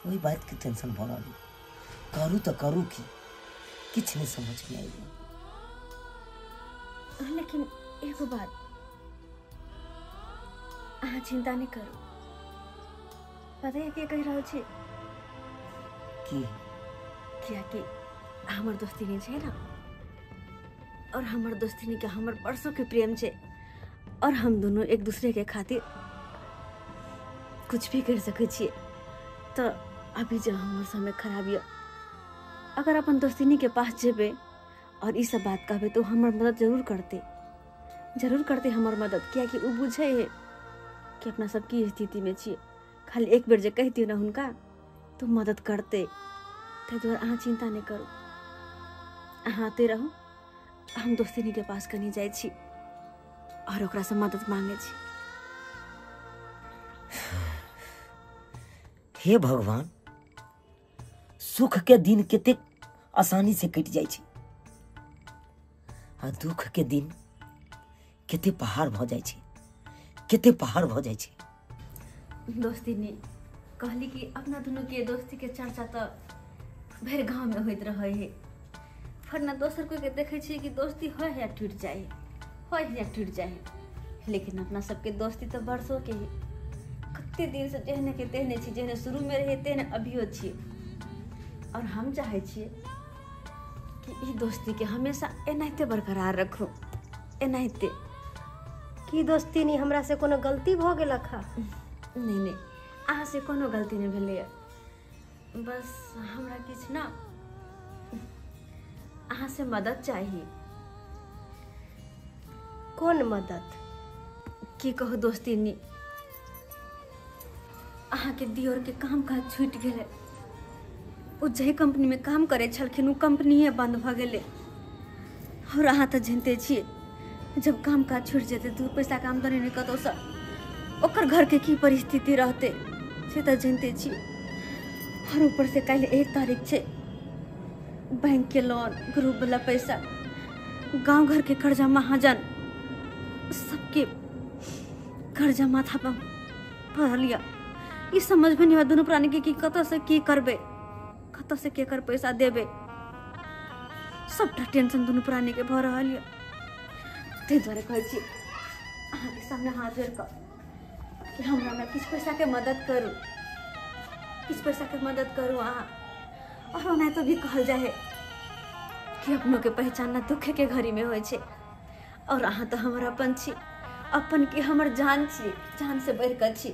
वही बात की टेंशन भ रही करू तो करू की किछ नहीं समझ में आई। लेकिन एगो बात अहाँ चिंता नहीं करू। पता है के कह रहल छी की कि हमर दोस्ती नहीं है ना, और हमर दोस्ती नहीं के हमर परसों के प्रेम छे, और हम दोनों एक दूसरे के खातिर कुछ भी कर सके छिए। तो अभी जो हमर समय खराब है, अगर अपन दोस्तिनी के पास जेबे और ई सब बात कहबे तो हमर मदद जरूर करते हमर मदद, क्या कि उ बुझे है कि अपना सबकी स्थिति में छिए। खाली एक बेर जे कहती ना हुनका तो मदद करते। ताहि दुआरे अहाँ चिंता नहीं करू, अहाँ आते रहू। हम दोस्तिनी के पास कनी जाय छी और ओकरा से मदद मांगे छी। हे भगवान, सुख के दिन कते आसानी से कट जाय छै आ दुख के दिन कते पहाड़ भ जाय छै, कते पहाड़ भ जाय छै। दोस्तिनी कहली कि अपना दोनों के दोस्ती के चर्चा तो भर गांव में होइत रहे है, वरना दोसर कोई के देखे छी कि दोस्ती हो या टूट जाए, हो या टूट जाए। लेकिन अपना सबके दोस्ती तो बरसों के है, कते दिन से जेहने के तेहने छी, जेहने शुरू में रहे तेहने अभियो छिए। और हम चाहे छिए कि ई दोस्ती के हमेशा एनाहिते बरकरार रखू, एनाहिते। की दोस्ती नहीं हमरा से कोनो गलती भ गेलक हा? नहीं अहाँ से कोनो गलती नहीं भेलै, बस हमरा किछ ना अहाँ से मदद चाहिए। कौन मदद? की कहो दोस्तिनी, अहाँ के दियोर के काम काज छूट गेले। ओ जे कंपनी में काम करे छलखिन उ कंपनीये बंद भ गेले। और अहाँ तो जानते छिए जब काम काज छूट जेते दू पैसा के आमदनी नहीं कतौ से, ओकर घर के की परिस्थिति रहते से तो जानते छिए। और ऊपर से कल 1 तारीख छे, बैंक के लोन, ग्रुप वाला पैसा, गांव घर के कर्जा, महाजन सबके कर्जा माथा पर भर लिया। ये समझ में नहीं आ दोनों प्राणी के कि कत से की करबे, कत से केकर पैसा देबे। सबटा टेंशन दोनों प्राणी के भर रहा। ते द्वारे कहै छी अहाँ के सामने हाथ जोड़ कर कि हमरा में किछ पैसा के मदद करू, किछ पैसा के मदद करू अहाँ। और ओना तो भी कहल जाए कि अपनों के पहचान ना दुखे के घड़ी में होय छे, और अहाँ तो हमर अपन छी, अपन के हमर जान छी, जान से बढ़ कर छी।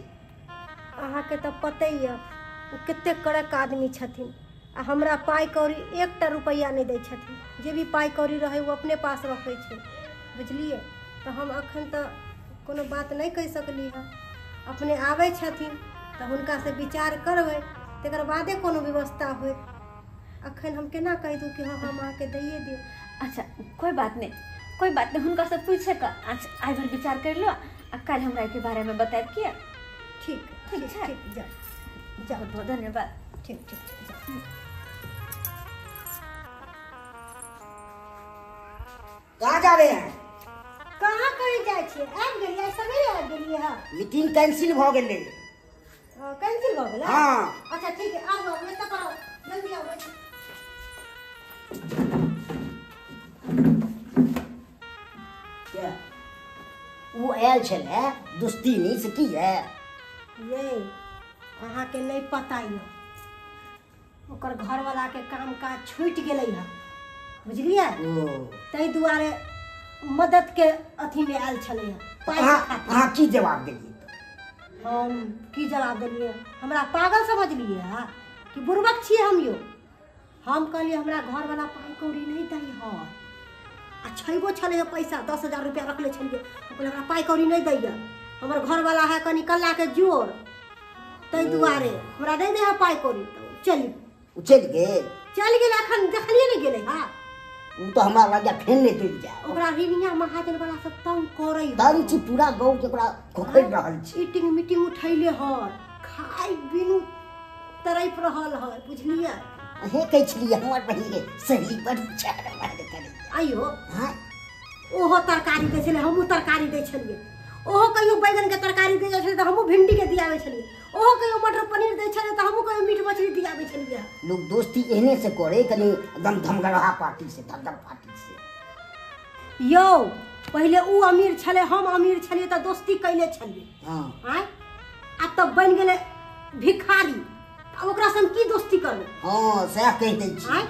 अहाँ के तो पते ही है वो कितने कड़क आदमी छथिन, आ हमरा पाई कौड़ी 1 रुपया नहीं दै छथिन। जे भी पाई कौड़ी रहे वो अपने पास रखे छे, बुझलिए। तो हम अखन तो कोनो बात नहीं कह सकली है, अपने आवे छथिन तो हुनका से विचार करबै, तकर बादे कोनो व्यवस्था होय। अखन हम केना कह दूं कि हाँ हम आके दैये दियो। अच्छा कोई बात नहीं, कोई बात नहीं, हुनका से पूछे का आज भर विचार कर लो, आ कल हमरा के बारे में बताएब किया। ठीक ठीक है, ठीक, जाओ बहुत बहुत धन्यवाद। ठीक ठीक जाओ। कहाँ जा रहे हैं? कहाँ कहीं जाय छियै? आबि गेलियै, सवेरे आबि गेलियै है। मीटिंग कैंसिल भ गेलै। कैंसिल भ गेलै? हाँ। अच्छा ठीक है, आओ आओ, एतऽ करो, जल्दी आओ। क्या वो आयल छलै दोस्तिनी से की है? ये अहाँ के नहीं पता है, ओकर घर वाला के काम काज छूट गेलै है, बुझलिए। ताहि दुआरे मदद के अथी में आयल छलै है, पाई के खातिर। अहाँ की जवाब देलियै? हम की जवाब देलियै? हमरा पागल समझलिए है कि बुर्बक छियै हम यो? हम कहलिए हमरा घर वाला पाई कौड़ी नहीं दै है, आ छेबो छलै है पैसा 10,000 रुपया रखले छलिए, अपने हमरा पाई कौड़ी नहीं दैया। हमर घर वाला है कनी कल्ला के जोर, ताहि दुआरे हमरा नहीं दे है पाई कौड़ी। तो चल गेल, अखन देखलिए नहीं गेलै है। वो तो हमरा लगे फेन नहीं टूट जाए। ओकरा रिनिया महाजन वाला सब तंग करे है, तंग छी, पूरा गांव के ओकरा खोखरि रहल छी। मीटिंग मीटिंग उठैले है, खाई बिनु तरैप रहल है, बुझलिए। अहे कहै छलिए हमर बहिन के सहेली बड़ चार मार करे। आइयो हां ओहो तरकारी दै छलै, हमहूँ तरकारी दै छलिए। ओहो कहियो बैगन के तरकारी दे छले त हमहु भिंडी के दियावे छलिए ओहो कहियो मटर पनीर दे छले त हमहु कहियो मीट मछली दियावे छलिए लोग दोस्ती एहने से करे कनी एकदम धमगढ़ा पार्टी से धमगढ़ पार्टी से यो पहले ऊ अमीर छले हम अमीर छलिए त दोस्ती कैले छलिए हां हैं अब त बन गेले भिखारी अब ओकरा से हम की दोस्ती करबे हां सह कह दै छी हैं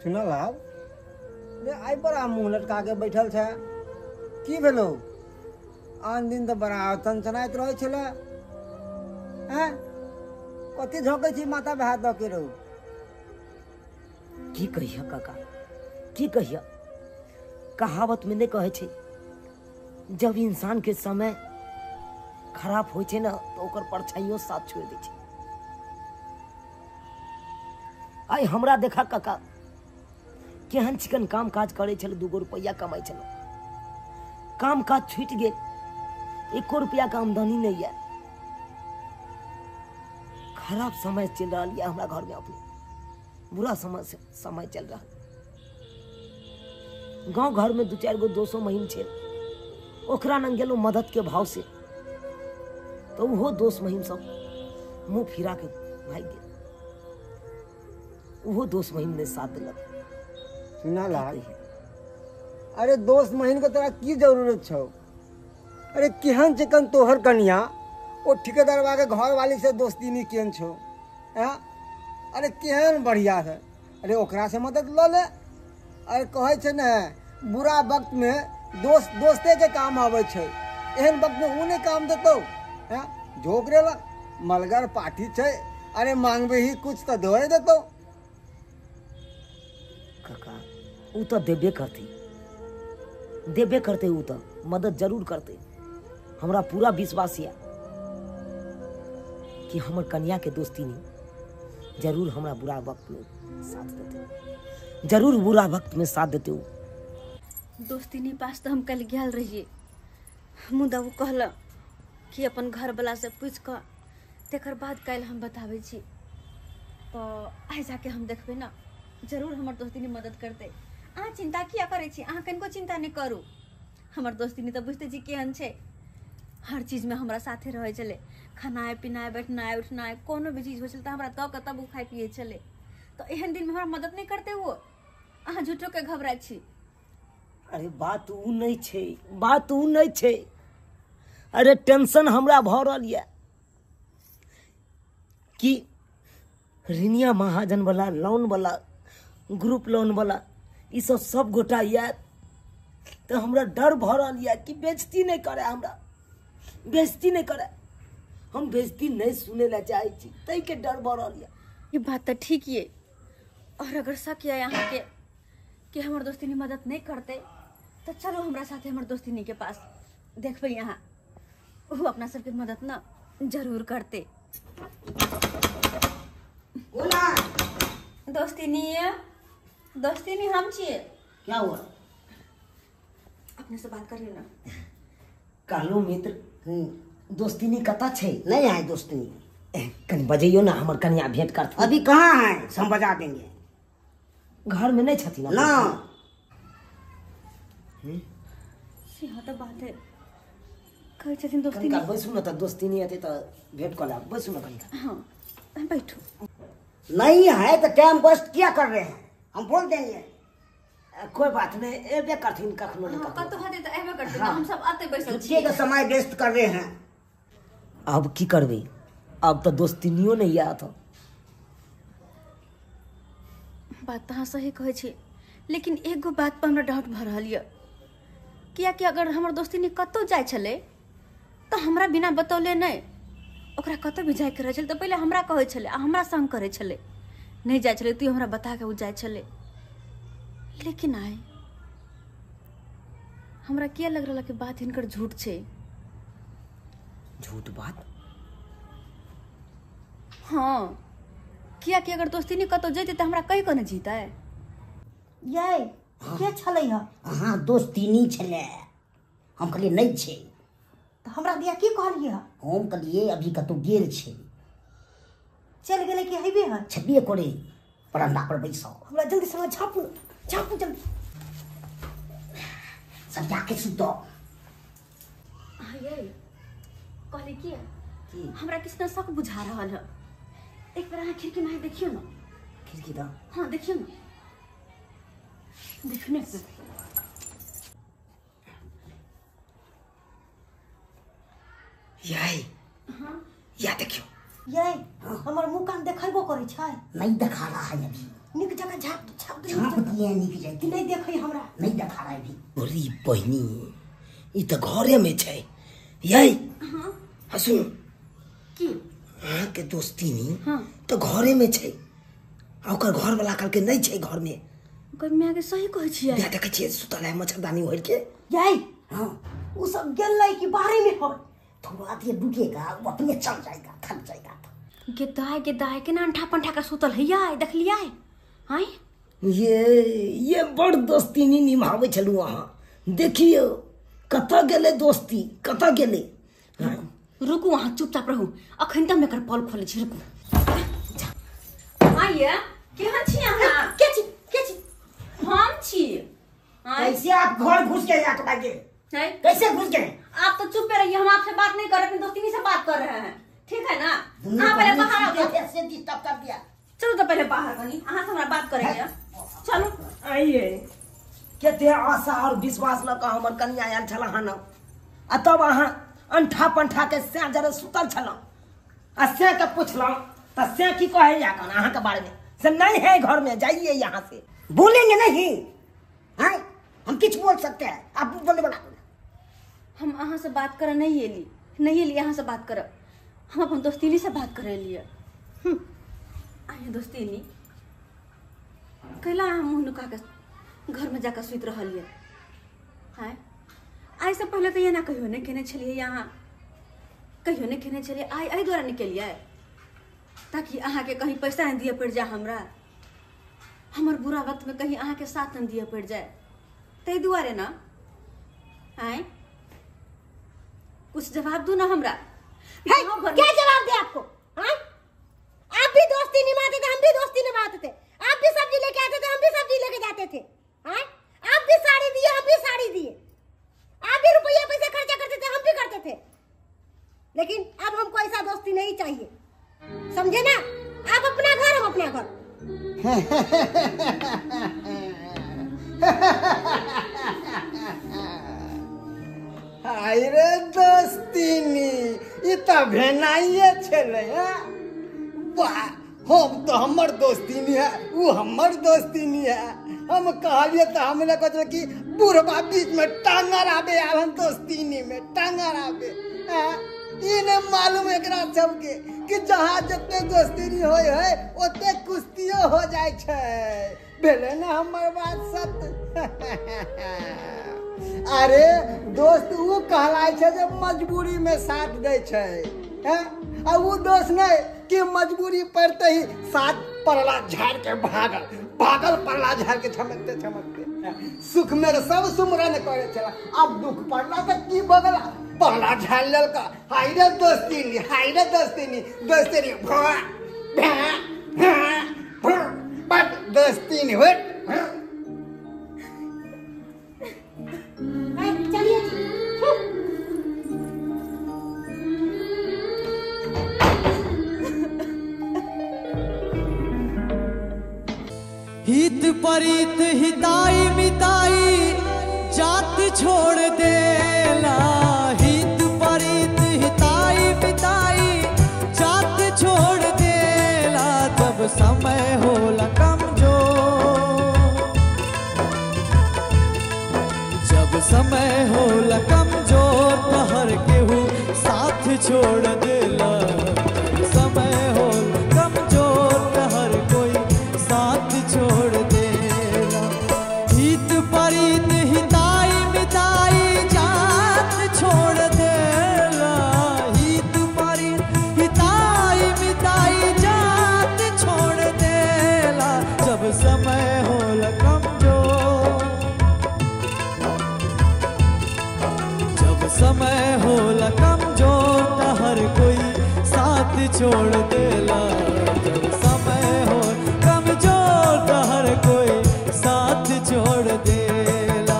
सुनल लाल रे आई बड़ा मुंह लटका के बैठल छै की भेलो आन दिन तो बड़ा चनचनाइत रहे छले हैं कथी झोंकै छी माथा पे हाथ दऽ के रहू की कहिया काका की कहिया कहावत में नहीं कहे छे जब इंसान के समय खराब हो छे ना तो ओकर परछाइयों साथ छोड़ दे छे आई हमरा देखा काका केहन चिकन काम काज करे छल 2 रुपया कमाई छल काम काज छूट गेल 1 रुपया का आमदनी नहीं है खराब समय चल रहा है हमरा घर में अपने बुरा समय चल रहा गांव घर में 2-4 गो 200 महीन छे ओकरा न गेलो मदद के भाव से तो वो दोस्त महीन सब मुंह फिरा के भाग गेल वो दोस्त महीन ने साथ दिलक सुना लाल अरे दोस्त महीन के तोरा की जरूरत छौ अरे केहन चिकन तोहर कनिया ओ ठेकेदारवा के घर वाली से दोस्ती नहीं केहन छौ हैं अरे केहन बढ़िया है अरे ओकरा से मदद ल ले अरे कहे छै ने बुरा वक्त में दोस्ते के काम आवे छै एहन वक्त में ऊ नहीं काम देतौ हैं झोक रेला मलगर पाठी छै अरे मांगबे ही कुछ तो दे देतौ काका ऊ तो देबे करते ऊ तो मदद जरूर करते हमरा पूरा विश्वास है कि हमर कन्या के दोस्ती नहीं जरूर हमरा बुरा वक्त में साथ देते जरूर बुरा वक्त में साथ देते दोस्ती नहीं पास तो हम कल गेल रहिए मुदा वो कहला कि अपन घर वाला से पूछ कर तेकर बाद कल हम बतावे छी तो आइ जाके हम देखबे ना जरूर हमर दोस्ती नहीं मदद करते अहाँ चिंता किया करे छी अहाँ कनको चिंता नहीं करू हमर दोस्ती नहीं तो बुझते छी केहन छै हर चीज में हमरा साथे रहे चले खानाए पीनाए बैठनाए उठनाए कोनो भी चीज हो चलता हमरा तब तब वो खाए पिए चले तो एहन दिन में हमरा मदद नहीं करते वो अहाँ झूठो के घबराए छी अरे बात ऊ नहीं छे अरे टेंशन हमरा भ रहल ये कि ऋणिया महाजन वाला लोन वाला ग्रुप लोन वाला ई सब गोटा ये तो हमरा डर भ रहल ये कि बेइज्जती नहीं करे हमरा बेइज्जती नहीं करे हम बेइज्जती नहीं सुने ला चाहे छी तई के डर भ रहल ये बात तो ठीक है और अगर शक है यहाँ के कि हमारे दोस्ती ने मदद नहीं करते तो चलो हमारा साथ हमारे दोस्ती नहीं के पास देखबे यहाँ वो अपना सबके मदद ना जरूर करते दोस्ती नहीं हम छिए क्या हुआ अपने से बात करिए ना कहलो मित्र दोस्ती नहीं कता छे नहीं है दोस्ती कहीं बजाइयो ना हमर कन्या भेंट करती अभी कहाँ है हम बजा देंगे घर में नहीं छथी ना यहाँ तो बात है कहे छथिन दोस्ती कनिका नहीं बैसू ना तो दोस्ती नहीं आते तो भेंट कर ला बैसू ना कनिका हाँ बैठो नहीं है तो टाइम वेस्ट क्या कर रहे हैं हम बोल देंगे कोई बात नहीं एबे करथिन कखनो न कत कखनो हाथे तो एबे करते हम सब आते बैसल छुट्टी छी का समय वेस्ट कर रहे हैं अब की करबे अब तो दोस्ती नियो नहीं आत बात तो हाँ सही कहे छी लेकिन एगो बात पर हमरा डाउट भ रहल ये किया कि अगर हमर दोस्ती नहीं कतौ जाय छले तो हमरा बिना बतौले नहीं ओकरा कतौ भी जाय के रहे छले तो पहले हमरा कहे छले आ हमरा संग करे छले नहीं जाय छले तू हमरा बता के उ जाय छले लेकिन आए हमरा किया लग रहा कि बात इनकर झूठ छे झूठ बात हाँ किया कि अगर दोस्ती नहीं कतौ जैते तो हमरा कहीं को नहीं जीता है ये के छलै ह हाँ दोस्ती नहीं छले हम कहलिए नहीं छे तो हमरा दिया की कहलिए ह हम कहलिए अभी कतौ गेल छे चल गेले कि हेबे ह छबिए करे बरामदा पर बैसो हमरा जल्दी से छापू जल्दी सब जाके सुतो ये कहले की हमरा किसना शक बुझा रहल है। एक बार अहाँ खिड़की में देखियो ना। खिड़की दा हाँ देखियो ना, देखने से यही हाँ या देखियो ये हमर मुंह कान देखेबो करे छै। नहीं दिखा रहा है अभी। निक जगह झाप झाँप दिए नहीं जाए कि नहीं देखै हमरा। नहीं दिखा रहा है अभी। बोली बहनी ई तो घरे में छै। यही हाँ सुन की हाँ के दोस्ती नहीं हाँ तो घरे में छै। ओकर घर वाला कल के नहीं छै घर में। ओकर मैं के सही कहै छियै। बिया देखे छियै सुतल है मच्छरदानी ओढ़ के। यही हाँ वो सब गेलै कि बाहर में हो। थोड़ा देर रुकेगा वो अपने चल जाएगा थक जाएगा। गेदाय के ना अंठा पंठा का सुतल है यार, देख लिया है। हां ये बड़ दोस्ती नहीं निभावे छलू अहाँ। देखियो कतऽ गेले दोस्ती कतऽ गेले। रुकू वहाँ चुपचाप रहू, अखन तक मेकर पॉल खोले छी। रुकू आइए केहन छी अहाँ? के छी हम छी। कैसे आप घर घुस गए यहाँ के कैसे घुस गए? आप तो चुप रहिए, हम आपसे बात नहीं कर रहे, अपनी दोस्ती से बात कर रहे हैं, ठीक है ना? हाँ पहले बाहर आओ। ऐसे डिस्टर्ब कर दिया। चलो तो पहले बाहर बनी, हाँ से हमारा बात करेंगे। चलो आइए केते आशा और विश्वास लगा हमर कन्या आयल छला हन आ तब अहाँ अंठा पंठा के से जरे सुतल छलौ आ से के पुछलौ त से की कहे या कन अहाँ के बारे में से नहीं है घर में जाइए यहाँ से। बोलेंगे नहीं हैं हम कुछ बोल सकते हैं आप बोले बना। हम अहाँ से बात कर नहीं एली यहाँ से बात कर, हम अपन दोस्तीनी से बात करे लिए। आइए दोस्तीनी कैला हम मुँह नुका के घर में जाकर सुत रहिए। हाँ आई से पहले तो ये ना कहियो नहीं खेने छलिए, यहाँ कहियो नहीं खेने छलिए। आई द्वारा निकलिए ताकि अहाँ के कहीं पैसा नहीं दिए पड़ जाए, हमरा हमर बुरा वक्त में कहीं अहाँ के साथ नहीं दिए पड़ जाए, तै दुआरे ना। आए कुछ जवाब दो ना हमरा। क्या जवाब दे आपको? हाँ आप भी दोस्ती निभाते थे, हम भी दोस्ती निभाते थे। आप भी सब्जी लेके आते थे, हम भी सब्जी लेके जाते थे। हाँ आप भी साड़ी दिए, हम भी साड़ी दिए। आप भी रुपया पैसे खर्चा करते थे, हम भी करते थे। लेकिन अब हमको ऐसा दोस्ती नहीं चाहिए, समझे ना? आप अपना घर, हम अपना घर। अरे दोस्तीनी ई तो भेनाइए छले। वाह हम तो हमर दोस्तीनी है, वो हमर दोस्तीनी है। हम कहलिए तो हमने कहे कि बुढ़वा बीच में टांगर आबे, हम दोस्तीनी में टांगर आबे। ई ने मालूम एकरा सबके कि जहाँ जितने दोस्तीनी होय है ओते कुश्तियो हो जाय छै। भेले ना हमर बात सत्य। अरे दोस्त वो कहलाय छै जब मजबूरी में साथ दे छै। आ वो दोस्त नहीं कि मजबूरी पड़ते ही साथ परला झाड़ के भागल परला झाड़ के छमकते सुख में सब सुमरन करे चला। अब दुख पड़ला तो की बगला परला झाड़ ललका। हाय रे दोस्तीनी बट दोस्तीनी हो। चलिए हित परित हिताई मिताई जात छोड़ देला। हित परित हिताई मिताई जात छोड़ देला। जब समय होला कमजोर, जब समय होला कमजोर तो हर केहू साथ छोड़ देला। जब समय होला कमजोर तो हर कोई साथ छोड़ देला। हित परित हिताई मिताई जात छोड़ देला। हित परित हिताई मिताई जात छोड़ देला। जब समय होला कमजोर, जब समय होला कमजोर तो हर कोई साथ छोड़ देला। जब समय हो कमजोर तो हर कोई साथ छोड़ देला।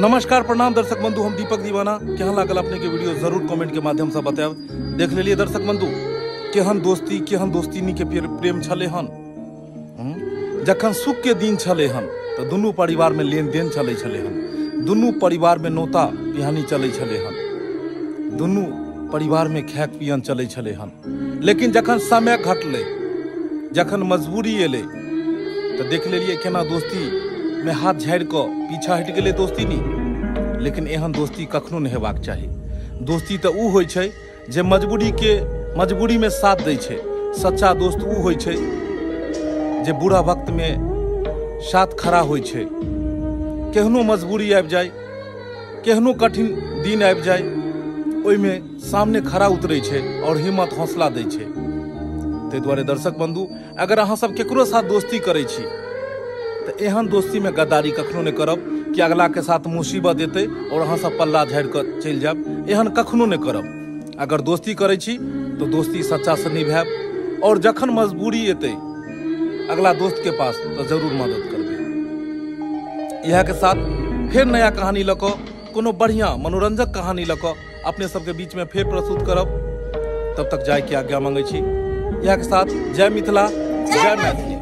नमस्कार प्रणाम दर्शक बंधु, हम दीपक दीवाना। केहन लागल अपने के वीडियो जरूर कमेंट के माध्यम से बताएब। देख लेलिए दर्शक बंधु, केहन दोस्ती केहन दोस्तीनी के प्रेम छले हन। जखन सुख के दिन छले हन तो दुनू परिवार में लेन देन चले छले हन, दुनू परिवार में नोता पिहानी चले छले हन, दुनू परिवार में खायक पियन चले छले हन। लेकिन जखन समय घटले, जखन मजबूरी एले तो देख लेलिए केना दोस्ती में हाथ झाड़ के पीछा हट गेलै दोस्ती नहीं। लेकिन एहन दोस्ती कखनो नहीं हेबाक चाही। दोस्ती तो उ होइ छै जे मजबूरी में साथ दै छै। सच्चा दोस्त उ होइ छै जे बुरा वक्त में साथ खड़ा होइ छै। केहनो मजबूरी आबि जाए, केहनो कठिन दिन आबि जाए, ओहिमे सामने खड़ा उतरै छै और हिम्मत हौसला दै छै। ताहि दुआरे दर्शक बंधु, अगर अहाँ सब केकरो साथ दोस्ती करै छी तो एहन दोस्ती में गद्दारी कखनो नहीं करब कि अगला के साथ मुसीबत एतै और अहाँ सब पल्ला झाड़ कर चलि जाब। एहन कखनो नहीं करब। अगर दोस्ती करै छी तो दोस्ती सच्चा से निभायब और जखन मजबूरी एतै अगला दोस्त के पास तो जरूर मदद करबै। यह के साथ फिर नया कहानी लऽ कऽ, कोनो बढ़िया मनोरंजक कहानी लऽ कऽ अपने सबके बीच में फिर प्रस्तुत करब। तब तक जाय के आज्ञा मांगै छी। यह के साथ जय मिथिला, जय मैथिली।